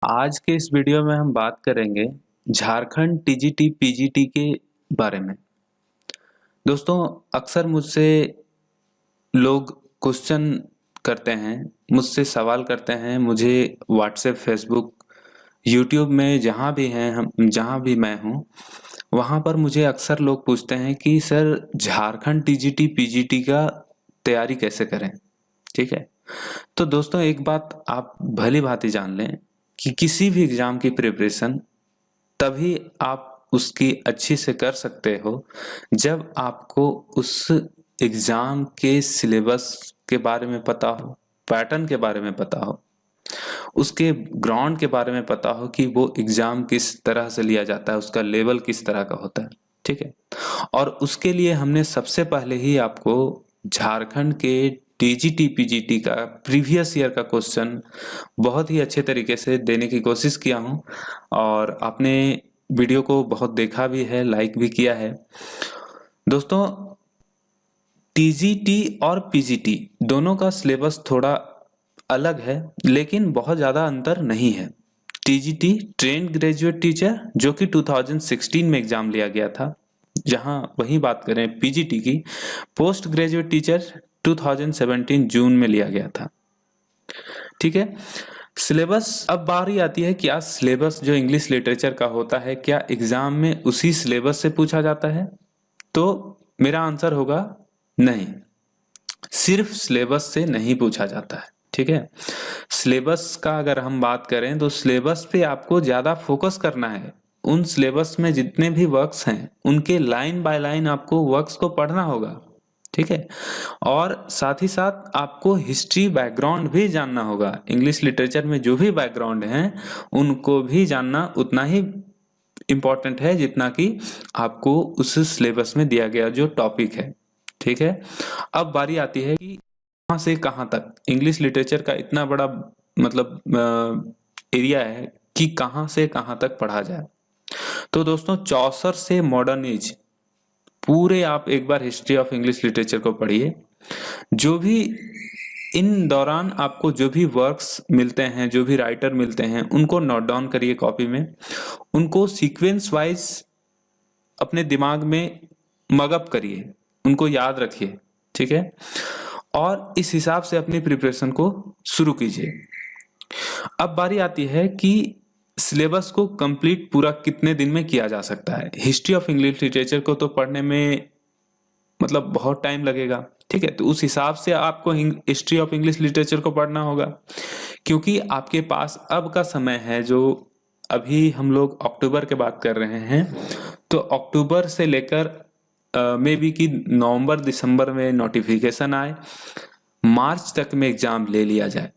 आज के इस वीडियो में हम बात करेंगे झारखंड टीजीटी पीजीटी के बारे में। दोस्तों, अक्सर मुझसे लोग क्वेश्चन करते हैं, मुझसे सवाल करते हैं, मुझे व्हाट्सएप, फेसबुक, यूट्यूब में जहाँ भी मैं हूँ, वहाँ पर मुझे अक्सर लोग पूछते हैं कि सर झारखंड टीजीटी पीजीटी का तैयारी कैसे करें। ठीक है, तो दोस्तों एक बात आप भली भांति जान लें कि किसी भी एग्जाम की प्रिपरेशन तभी आप उसकी अच्छी से कर सकते हो जब आपको उस एग्जाम के सिलेबस के बारे में पता हो, पैटर्न के बारे में पता हो, उसके ग्राउंड के बारे में पता हो कि वो एग्जाम किस तरह से लिया जाता है, उसका लेवल किस तरह का होता है। ठीक है, और उसके लिए हमने सबसे पहले ही आपको झारखंड के टीजीटी पीजीटी का प्रीवियस ईयर का क्वेश्चन बहुत ही अच्छे तरीके से देने की कोशिश किया हूं, और आपने वीडियो को बहुत देखा भी है, लाइक भी किया है। दोस्तों, टीजीटी और पीजीटी दोनों का सिलेबस थोड़ा अलग है, लेकिन बहुत ज़्यादा अंतर नहीं है। टीजीटी ट्रेंड ग्रेजुएट टीचर जो कि 2016 में एग्जाम लिया गया था, जहां वही बात करें पीजीटी की, पोस्ट ग्रेजुएट टीचर 2017 जून में लिया गया था। ठीक है, सिलेबस अब बारी आती है, क्या सिलेबस जो इंग्लिश लिटरेचर का होता है क्या एग्जाम में उसी सिलेबस से पूछा जाता है? तो मेरा आंसर होगा नहीं, सिर्फ सिलेबस से नहीं पूछा जाता है। ठीक है, सिलेबस का अगर हम बात करें तो सिलेबस पे आपको ज्यादा फोकस करना है। उन सिलेबस में जितने भी वर्क्स हैं उनके लाइन बाय लाइन आपको वर्क्स को पढ़ना होगा। ठीक है, और साथ ही साथ आपको हिस्ट्री बैकग्राउंड भी जानना होगा। इंग्लिश लिटरेचर में जो भी बैकग्राउंड हैं उनको भी जानना उतना ही इम्पोर्टेंट है जितना कि आपको उस सिलेबस में दिया गया जो टॉपिक है। ठीक है, अब बारी आती है कि कहाँ से कहाँ तक इंग्लिश लिटरेचर का इतना बड़ा मतलब एरिया है कि कहाँ से कहाँ तक पढ़ा जाए। तो दोस्तों, चौसर से मॉडर्न एज पूरे आप एक बार हिस्ट्री ऑफ इंग्लिश लिटरेचर को पढ़िए। जो भी इन दौरान आपको जो भी वर्क्स मिलते हैं, जो भी राइटर मिलते हैं, उनको नोट डाउन करिए कॉपी में, उनको सीक्वेंस वाइज अपने दिमाग में मगअप करिए, उनको याद रखिए। ठीक है, और इस हिसाब से अपनी प्रिपरेशन को शुरू कीजिए। अब बारी आती है कि सिलेबस को कंप्लीट पूरा कितने दिन में किया जा सकता है। हिस्ट्री ऑफ इंग्लिश लिटरेचर को तो पढ़ने में मतलब बहुत टाइम लगेगा। ठीक है, तो उस हिसाब से आपको हिस्ट्री ऑफ इंग्लिश लिटरेचर को पढ़ना होगा, क्योंकि आपके पास अब का समय है, जो अभी हम लोग अक्टूबर के बात कर रहे हैं, तो अक्टूबर से लेकर मे बी कि नवंबर दिसंबर में नोटिफिकेशन आए, मार्च तक में एग्जाम ले लिया जाए।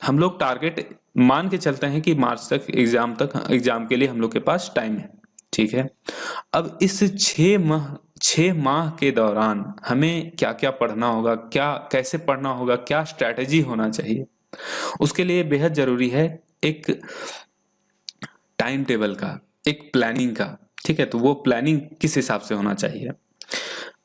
हम लोग टारगेट मान के चलते हैं कि मार्च तक एग्जाम के लिए हम लोग के पास टाइम है। ठीक है, अब इस 6 माह के दौरान हमें क्या क्या पढ़ना होगा, क्या कैसे पढ़ना होगा, क्या स्ट्रैटेजी होना चाहिए, उसके लिए बेहद जरूरी है एक टाइम टेबल का, एक प्लानिंग का। ठीक है, तो वो प्लानिंग किस हिसाब से होना चाहिए,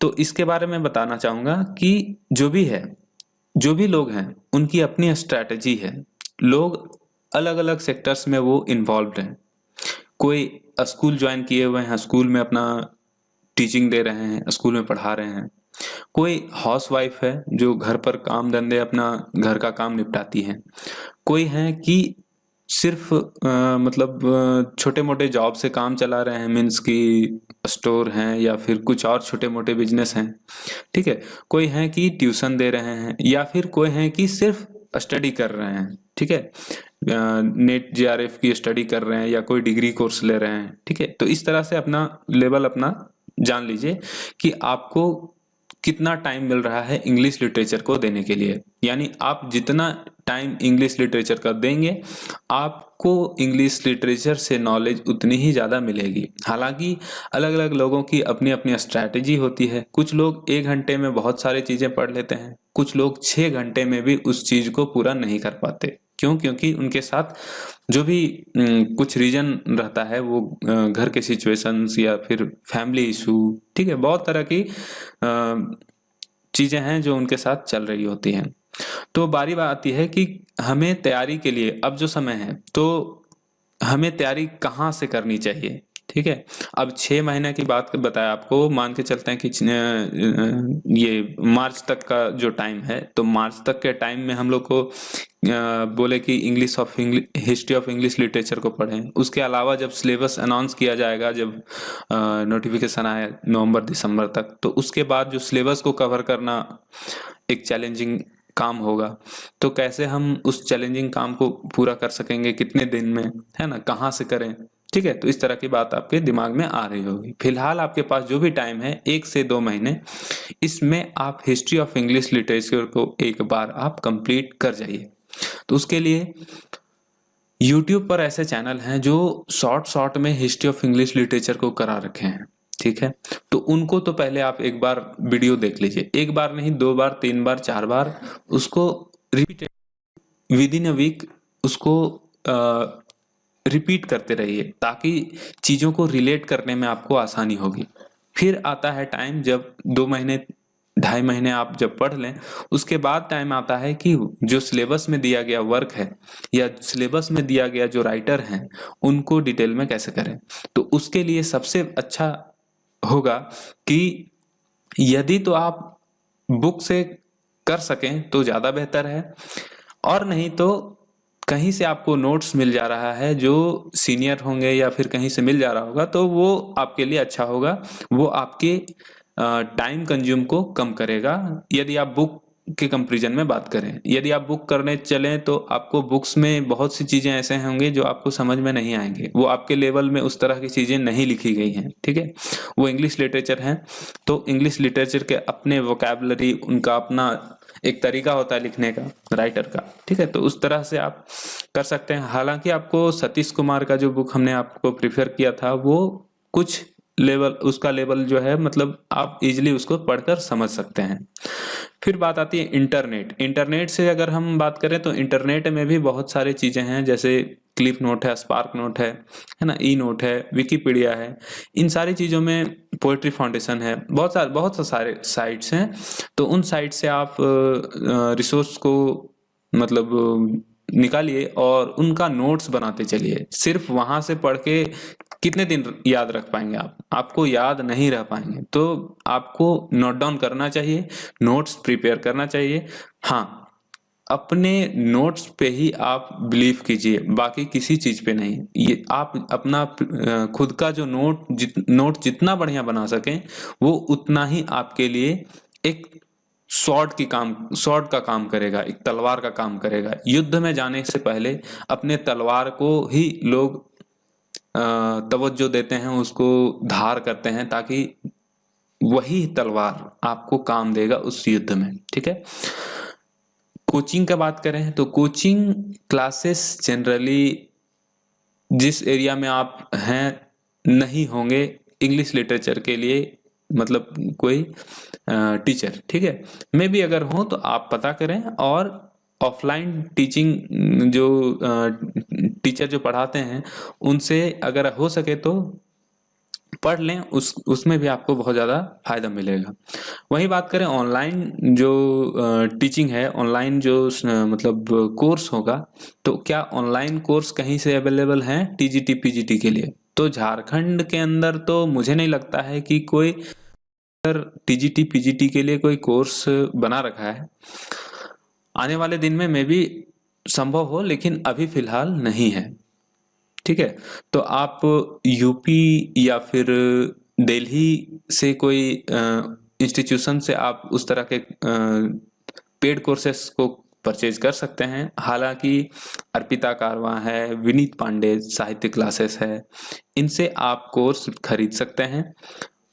तो इसके बारे में बताना चाहूंगा कि जो भी लोग हैं उनकी अपनी स्ट्रैटेजी है। लोग अलग अलग सेक्टर्स में वो इन्वॉल्व हैं। कोई स्कूल ज्वाइन किए हुए हैं, स्कूल में अपना टीचिंग दे रहे हैं, स्कूल में पढ़ा रहे हैं। कोई हाउसवाइफ है जो घर पर काम धंधे अपना घर का काम निपटाती हैं। कोई है कि सिर्फ मतलब छोटे मोटे जॉब से काम चला रहे हैं, मीन्स कि स्टोर हैं या फिर कुछ और छोटे मोटे बिजनेस हैं। ठीक है, कोई है कि ट्यूशन दे रहे हैं, या फिर कोई है कि सिर्फ स्टडी कर रहे हैं। ठीक है, नेट जेआरएफ की स्टडी कर रहे हैं या कोई डिग्री कोर्स ले रहे हैं। ठीक है, तो इस तरह से अपना लेवल अपना जान लीजिए कि आपको कितना टाइम मिल रहा है इंग्लिश लिटरेचर को देने के लिए। यानी आप जितना टाइम इंग्लिश लिटरेचर का देंगे, आपको इंग्लिश लिटरेचर से नॉलेज उतनी ही ज़्यादा मिलेगी। हालांकि अलग अलग लोगों की अपनी अपनी स्ट्रैटेजी होती है। कुछ लोग 1 घंटे में बहुत सारी चीज़ें पढ़ लेते हैं, कुछ लोग 6 घंटे में भी उस चीज़ को पूरा नहीं कर पाते। क्यों? क्योंकि उनके साथ जो भी कुछ रीजन रहता है, वो घर के सिचुएशंस या फिर फैमिली इशू, ठीक है, बहुत तरह की चीजें हैं जो उनके साथ चल रही होती हैं। तो बारी बात आती है कि हमें तैयारी के लिए अब जो समय है, तो हमें तैयारी कहाँ से करनी चाहिए, ठीक है। अब 6 महीने की बात बताया आपको, मान के चलते हैं कि ये मार्च तक का जो टाइम है, तो मार्च तक के टाइम में हम लोग को बोले कि हिस्ट्री ऑफ इंग्लिश लिटरेचर को पढ़ें। उसके अलावा जब सिलेबस अनाउंस किया जाएगा, जब नोटिफिकेशन आए नवंबर दिसंबर तक, तो उसके बाद जो सिलेबस को कवर करना एक चैलेंजिंग काम होगा। तो कैसे हम उस चैलेंजिंग काम को पूरा कर सकेंगे, कितने दिन में, है ना, कहाँ से करें, ठीक है। तो इस तरह की बात आपके दिमाग में आ रही होगी। फिलहाल आपके पास जो भी टाइम है, 1 से 2 महीने, इसमें आप हिस्ट्री ऑफ इंग्लिश लिटरेचर को एक बार आप कंप्लीट कर जाइए। तो उसके लिए यूट्यूब पर ऐसे चैनल हैं जो शॉर्ट शॉर्ट में हिस्ट्री ऑफ इंग्लिश लिटरेचर को करा रखे हैं, ठीक है। तो उनको तो पहले आप एक बार वीडियो देख लीजिए, एक बार नहीं, 2 बार, 3 बार, 4 बार, उसको repeated within a week उसको रिपीट करते रहिए, ताकि चीज़ों को रिलेट करने में आपको आसानी होगी। फिर आता है टाइम जब 2 महीने, 2.5 महीने आप जब पढ़ लें, उसके बाद टाइम आता है कि जो सिलेबस में दिया गया वर्क है या सिलेबस में दिया गया जो राइटर हैं, उनको डिटेल में कैसे करें। तो उसके लिए सबसे अच्छा होगा कि यदि तो आप बुक से कर सकें तो ज़्यादा बेहतर है, और नहीं तो कहीं से आपको नोट्स मिल जा रहा है जो सीनियर होंगे या फिर कहीं से मिल जा रहा होगा, तो वो आपके लिए अच्छा होगा। वो आपके टाइम कंज्यूम को कम करेगा। यदि आप बुक के कंपैरिजन में बात करें, यदि आप बुक करने चलें तो आपको बुक्स में बहुत सी चीज़ें ऐसे होंगे जो आपको समझ में नहीं आएंगे, वो आपके लेवल में उस तरह की चीज़ें नहीं लिखी गई हैं, ठीक है। वो इंग्लिश लिटरेचर हैं, तो इंग्लिश लिटरेचर के अपने वोकैबुलरी, उनका अपना एक तरीका होता है लिखने का, राइटर का, ठीक है। तो उस तरह से आप कर सकते हैं। हालांकि आपको सतीश कुमार का जो बुक हमने आपको प्रिफर किया था, वो कुछ लेवल, उसका लेवल जो है, मतलब आप इजीली उसको पढ़कर समझ सकते हैं। फिर बात आती है इंटरनेट। इंटरनेट से अगर हम बात करें तो इंटरनेट में भी बहुत सारी चीज़ें हैं, जैसे क्लिप नोट है, स्पार्क नोट है ना, ई नोट है, विकिपीडिया है। इन सारी चीज़ों में पोएट्री फाउंडेशन है, बहुत सारे साइट्स हैं। तो उन साइट से आप रिसोर्स को मतलब निकालिए और उनका नोट्स बनाते चलिए। सिर्फ वहां से पढ़ के कितने दिन याद रख पाएंगे आप, आपको याद नहीं रह पाएंगे। तो आपको नोट डाउन करना चाहिए, नोट्स प्रिपेयर करना चाहिए। हाँ, अपने नोट्स पे ही आप बिलीव कीजिए, बाकी किसी चीज पे नहीं। ये आप अपना खुद का जो नोट जितना बढ़िया बना सकें, वो उतना ही आपके लिए एक स्वॉर्ड का काम करेगा, एक तलवार का काम करेगा। युद्ध में जाने से पहले अपने तलवार को ही लोग तवज्जो देते हैं, उसको धार करते हैं, ताकि वही तलवार आपको काम देगा उस युद्ध में, ठीक है। कोचिंग का बात करें तो कोचिंग क्लासेस जनरली जिस एरिया में आप हैं नहीं होंगे इंग्लिश लिटरेचर के लिए, मतलब कोई टीचर, ठीक है। मे भी अगर हो तो आप पता करें, और ऑफलाइन टीचिंग जो टीचर जो पढ़ाते हैं, उनसे अगर हो सके तो पढ़ लें, उसमें भी आपको बहुत ज़्यादा फायदा मिलेगा। वहीं बात करें ऑनलाइन जो टीचिंग है, ऑनलाइन जो मतलब कोर्स होगा, तो क्या ऑनलाइन कोर्स कहीं से अवेलेबल हैं टीजीटी पीजीटी के लिए? तो झारखंड के अंदर तो मुझे नहीं लगता है कि कोई टीजीटी पीजीटी के लिए कोई कोर्स बना रखा है। आने वाले दिन में भी संभव हो, लेकिन अभी फिलहाल नहीं है, ठीक है। तो आप यूपी या फिर दिल्ली से कोई इंस्टीट्यूशन से आप उस तरह के पेड कोर्सेस को परचेज कर सकते हैं। हालांकि अर्पिता कारवां है, विनीत पांडे साहित्य क्लासेस है, इनसे आप कोर्स खरीद सकते हैं।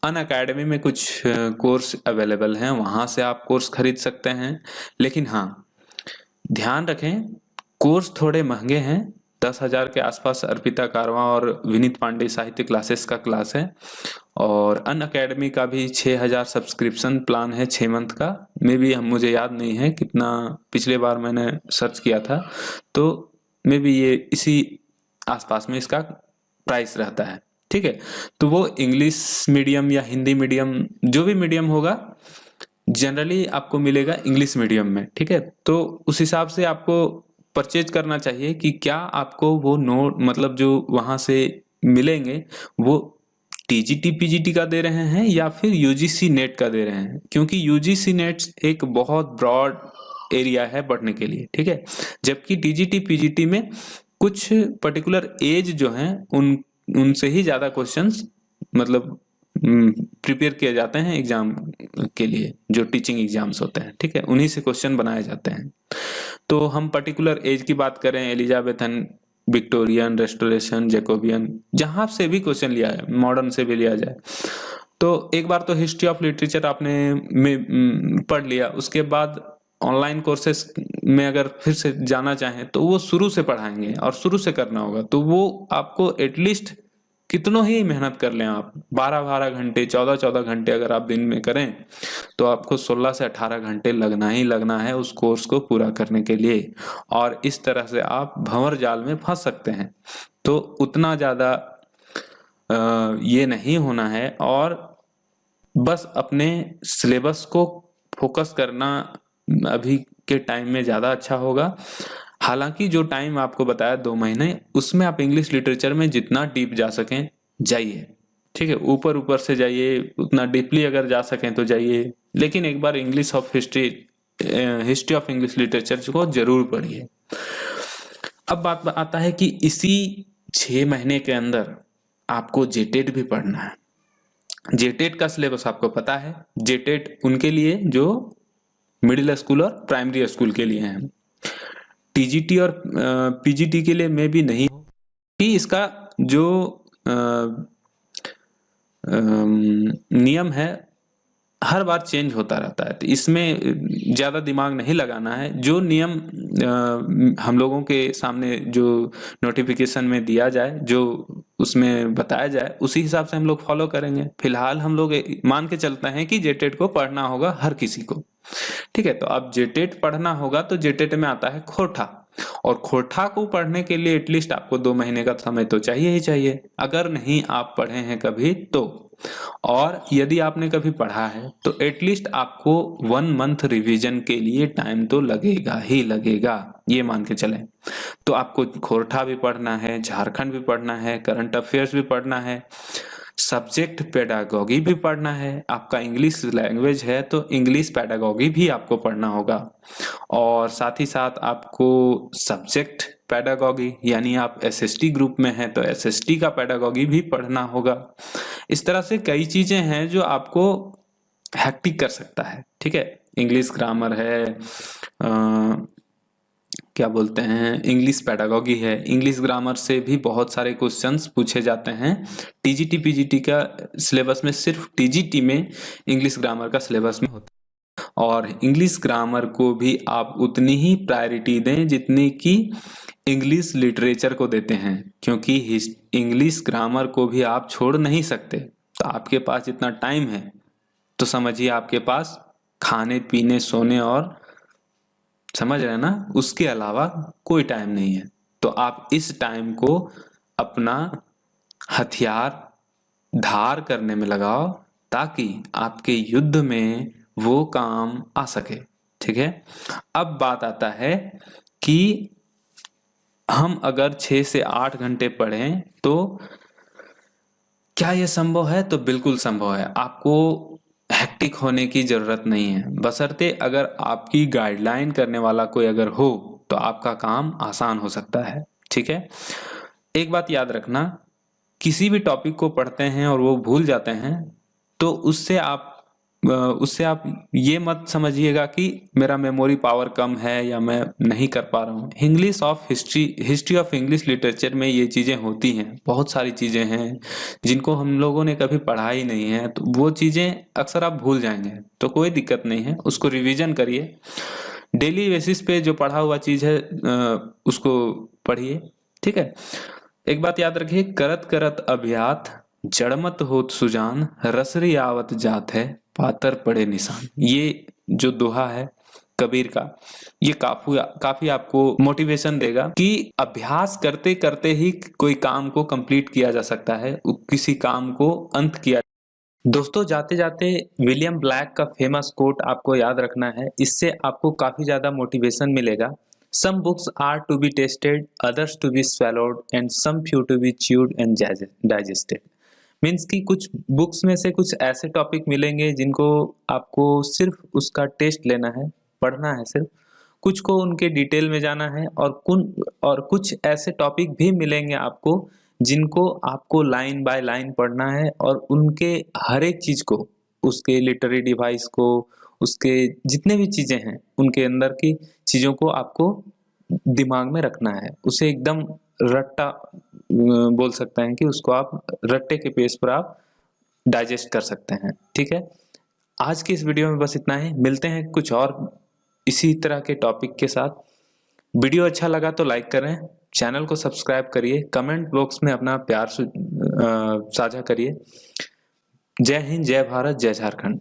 अन अकेडमी में कुछ कोर्स अवेलेबल हैं, वहाँ से आप कोर्स खरीद सकते हैं। लेकिन हाँ, ध्यान रखें, कोर्स थोड़े महंगे हैं। 10,000 के आसपास अर्पिता कारवां और विनीत पांडे साहित्य क्लासेस का क्लास है, और अन अकेडमी का भी 6,000 सब्सक्रिप्शन प्लान है 6 मंथ का। मे भी मुझे याद नहीं है कितना, पिछले बार मैंने सर्च किया था, तो मे भी ये इसी आसपास में इसका प्राइस रहता है, ठीक है। तो वो इंग्लिश मीडियम या हिंदी मीडियम, जो भी मीडियम होगा, जनरली आपको मिलेगा इंग्लिश मीडियम में, ठीक है। तो उस हिसाब से आपको परचेज करना चाहिए कि क्या आपको वो नोट मतलब जो वहाँ से मिलेंगे वो टीजीटी पीजीटी का दे रहे हैं या फिर यूजीसी नेट का दे रहे हैं, क्योंकि यूजीसी नेट एक बहुत ब्रॉड एरिया है पढ़ने के लिए, ठीक है। जबकि टीजीटी पीजीटी में कुछ पर्टिकुलर एज जो है उनसे ही ज्यादा क्वेश्चंस मतलब प्रिपेयर किए जाते हैं एग्जाम के लिए, जो टीचिंग एग्जाम्स होते हैं, ठीक है, उन्हीं से क्वेश्चन बनाए जाते हैं। तो हम पर्टिकुलर एज की बात करें, एलिजाबेथन, विक्टोरियन, रेस्टोरेशन, जैकोबियन, जहां से भी क्वेश्चन लिया है, मॉडर्न से भी लिया जाए, तो एक बार तो हिस्ट्री ऑफ लिटरेचर आपने पढ़ लिया, उसके बाद ऑनलाइन कोर्सेस में अगर फिर से जाना चाहें तो वो शुरू से पढ़ाएंगे और शुरू से करना होगा, तो वो आपको एटलीस्ट कितनों ही मेहनत कर लें आप, 12-12 घंटे, 14-14 घंटे अगर आप दिन में करें तो आपको 16 से 18 घंटे लगना ही लगना है उस कोर्स को पूरा करने के लिए, और इस तरह से आप भंवर जाल में फंस सकते हैं। तो उतना ज्यादा ये नहीं होना है, और बस अपने सिलेबस को फोकस करना अभी के टाइम में ज़्यादा अच्छा होगा। हालांकि जो टाइम आपको बताया 2 महीने, उसमें आप इंग्लिश लिटरेचर में जितना डीप जा सकें जाइए, ठीक है, ऊपर ऊपर से जाइए, उतना डीपली अगर जा सकें तो जाइए, लेकिन एक बार हिस्ट्री ऑफ इंग्लिश लिटरेचर को जरूर पढ़िए। अब बात आता है कि इसी 6 महीने के अंदर आपको जेटेट भी पढ़ना है। जेटेट का सिलेबस आपको पता है, जेटेट उनके लिए जो मिडिल स्कूल और प्राइमरी स्कूल के लिए हैं। टीजीटी और पीजीटी के लिए मैं भी नहीं कि इसका जो नियम है हर बार चेंज होता रहता है, तो इसमें ज़्यादा दिमाग नहीं लगाना है। जो नियम हम लोगों के सामने जो नोटिफिकेशन में दिया जाए, जो उसमें बताया जाए, उसी हिसाब से हम लोग फॉलो करेंगे। फिलहाल हम लोग मान के चलते हैं कि जेटेट को पढ़ना होगा हर किसी को, ठीक है। तो अब जेटेट पढ़ना होगा तो जेटेट में आता है खोटा, और खोटा को पढ़ने के लिए एटलीस्ट आपको 2 महीने का समय तो चाहिए ही चाहिए, अगर नहीं आप पढ़े हैं कभी तो। और यदि आपने कभी पढ़ा है तो एटलीस्ट आपको 1 मंथ रिवीजन के लिए टाइम तो लगेगा ही लगेगा, ये मान के चलें। तो आपको खोरठा भी पढ़ना है, झारखंड भी पढ़ना है, करंट अफेयर्स भी पढ़ना है, सब्जेक्ट पेडागॉगी भी पढ़ना है, आपका इंग्लिश लैंग्वेज है तो इंग्लिश पेडागॉगी भी आपको पढ़ना होगा, और साथ ही साथ आपको सब्जेक्ट पेडागॉगी, यानी आप एसएसटी ग्रुप में हैं तो एसएसटी का पेडागॉगी भी पढ़ना होगा। इस तरह से कई चीजें हैं जो आपको हैक्टिक कर सकता है, ठीक है। इंग्लिश ग्रामर है, क्या बोलते हैं, इंग्लिश पेडागॉगी है, इंग्लिश ग्रामर से भी बहुत सारे क्वेश्चंस पूछे जाते हैं। टीजीटी पीजीटी का सिलेबस में सिर्फ टीजीटी में इंग्लिश ग्रामर का सिलेबस में होता है, और इंग्लिश ग्रामर को भी आप उतनी ही प्रायोरिटी दें जितनी कि इंग्लिश लिटरेचर को देते हैं, क्योंकि इंग्लिश ग्रामर को भी आप छोड़ नहीं सकते। तो आपके पास इतना टाइम है तो समझिए आपके पास खाने पीने सोने और, समझ रहे हैं ना, उसके अलावा कोई टाइम नहीं है। तो आप इस टाइम को अपना हथियार धार करने में लगाओ ताकि आपके युद्ध में वो काम आ सके, ठीक है। अब बात आता है कि हम अगर 6 से 8 घंटे पढ़ें तो क्या यह संभव है? तो बिल्कुल संभव है। आपको हेक्टिक होने की जरूरत नहीं है, बशर्ते अगर आपकी गाइडलाइन करने वाला कोई अगर हो तो आपका काम आसान हो सकता है, ठीक है। एक बात याद रखना, किसी भी टॉपिक को पढ़ते हैं और वो भूल जाते हैं तो उससे आप ये मत समझिएगा कि मेरा मेमोरी पावर कम है या मैं नहीं कर पा रहा हूँ। हिस्ट्री ऑफ इंग्लिश लिटरेचर में ये चीजें होती हैं, बहुत सारी चीजें हैं जिनको हम लोगों ने कभी पढ़ा ही नहीं है, तो वो चीजें अक्सर आप भूल जाएंगे। तो कोई दिक्कत नहीं है, उसको रिवीजन करिए, डेली बेसिस पे जो पढ़ा हुआ चीज है उसको पढ़िए, ठीक है। एक बात याद रखिए, करत करत अभ्यात जड़मत होत सुजान, रसरी आवत जात है पातर पड़े निशान। ये जो दोहा है कबीर का, ये काफी आपको मोटिवेशन देगा कि अभ्यास करते करते ही कोई काम को कंप्लीट किया जा सकता है, किसी काम को अंत किया। दोस्तों, जाते जाते विलियम ब्लैक का फेमस कोट आपको याद रखना है, इससे आपको काफी ज्यादा मोटिवेशन मिलेगा। Some books are to be tasted, others to be swallowed, and some few to be chewed and digested. Means कि कुछ बुक्स में से कुछ ऐसे टॉपिक मिलेंगे जिनको आपको सिर्फ उसका टेस्ट लेना है, पढ़ना है सिर्फ, कुछ को उनके डिटेल में जाना है, और कुछ ऐसे टॉपिक भी मिलेंगे आपको जिनको आपको लाइन बाय लाइन पढ़ना है और उनके हर एक चीज़ को, उसके लिटरेरी डिवाइस को, उसके जितने भी चीज़ें हैं उनके अंदर की चीज़ों को आपको दिमाग में रखना है। उसे एकदम रट्टा बोल सकते हैं कि उसको आप रट्टे के पेस पर आप डाइजेस्ट कर सकते हैं। ठीक है, आज की इस वीडियो में बस इतना ही। मिलते हैं कुछ और इसी तरह के टॉपिक के साथ। वीडियो अच्छा लगा तो लाइक करें, चैनल को सब्सक्राइब करिए, कमेंट बॉक्स में अपना प्यार साझा करिए। जय हिंद, जय भारत, जय झारखंड।